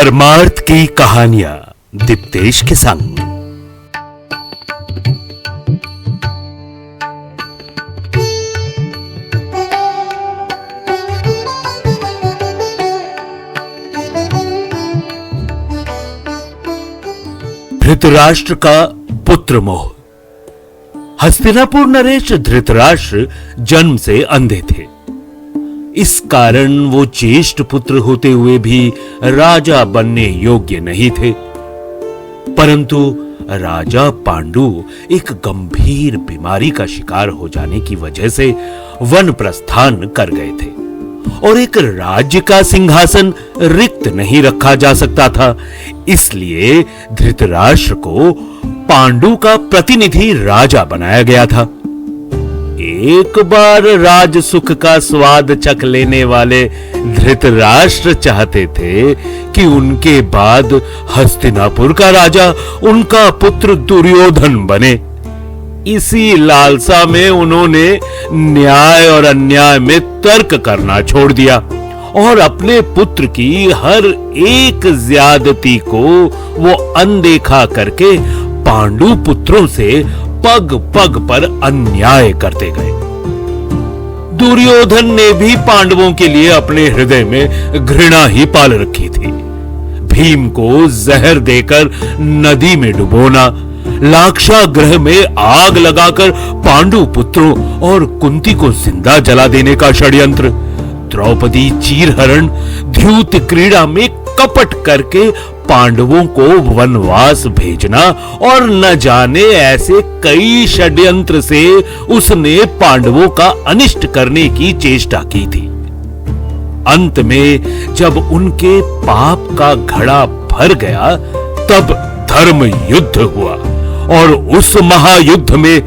परमार्थ की कहानियां दीप्तेश के संग। धृतराष्ट्र का पुत्र मोह। हस्तिनापुर नरेश धृतराष्ट्र जन्म से अंधे थे। इस कारण वो ज्येष्ठ पुत्र होते हुए भी राजा बनने योग्य नहीं थे। परंतु राजा पांडु एक गंभीर बीमारी का शिकार हो जाने की वजह से वन प्रस्थान कर गए थे और एक राज्य का सिंहासन रिक्त नहीं रखा जा सकता था। इसलिए धृतराष्ट्र को पांडु का प्रतिनिधि राजा बनाया गया था। एक बार राज सुख का स्वाद चख लेने वाले धृतराष्ट्र चाहते थे कि उनके बाद हस्तिनापुर का राजा उनका पुत्र दुर्योधन बने। इसी लालसा में उन्होंने न्याय और अन्याय में तर्क करना छोड़ दिया और अपने पुत्र की हर एक ज्यादती को वो अनदेखा करके पांडु पुत्रों से पग पग पर अन्याय करते गए। दुर्योधन ने भी पांडवों के लिए अपने हृदय में घृणा ही पाल रखी थी। भीम को जहर देकर नदी में डुबोना, लाक्षागृह में आग लगाकर पांडु पुत्रों और कुंती को जिंदा जला देने का षड्यंत्र, द्रौपदी चीरहरण, द्यूत क्रीड़ा में कपट करके पांडवों को वनवास भेजना और न जाने ऐसे कई षड्यंत्र से उसने पांडवों का अनिष्ट करने की चेष्टा की थी। अंत में जब उनके पाप का घड़ा भर गया तब धर्म युद्ध हुआ और उस महायुद्ध में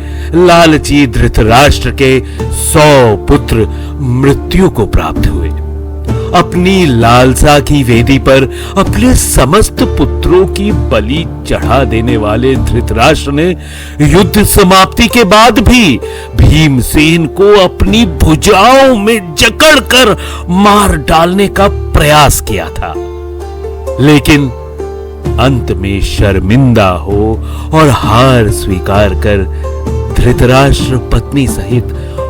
लालची धृतराष्ट्र के 100 पुत्र मृत्यु को प्राप्त हुए। अपनी लालसा की वेदी पर अपने समस्त पुत्रों की बलि चढ़ा देने वाले धृतराष्ट्र ने युद्ध समाप्ति के बाद भी भीमसेन को अपनी भुजाओं में जकड़कर मार डालने का प्रयास किया था। लेकिन अंत में शर्मिंदा हो और हार स्वीकार कर धृतराष्ट्र पत्नी सहित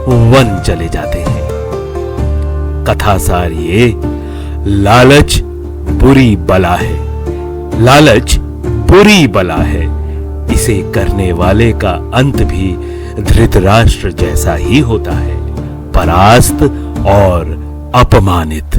वन चले जाते हैं। कथासार ये, लालच बुरी बला है, लालच बुरी बला है। इसे करने वाले का अंत भी धृतराष्ट्र जैसा ही होता है, परास्त और अपमानित।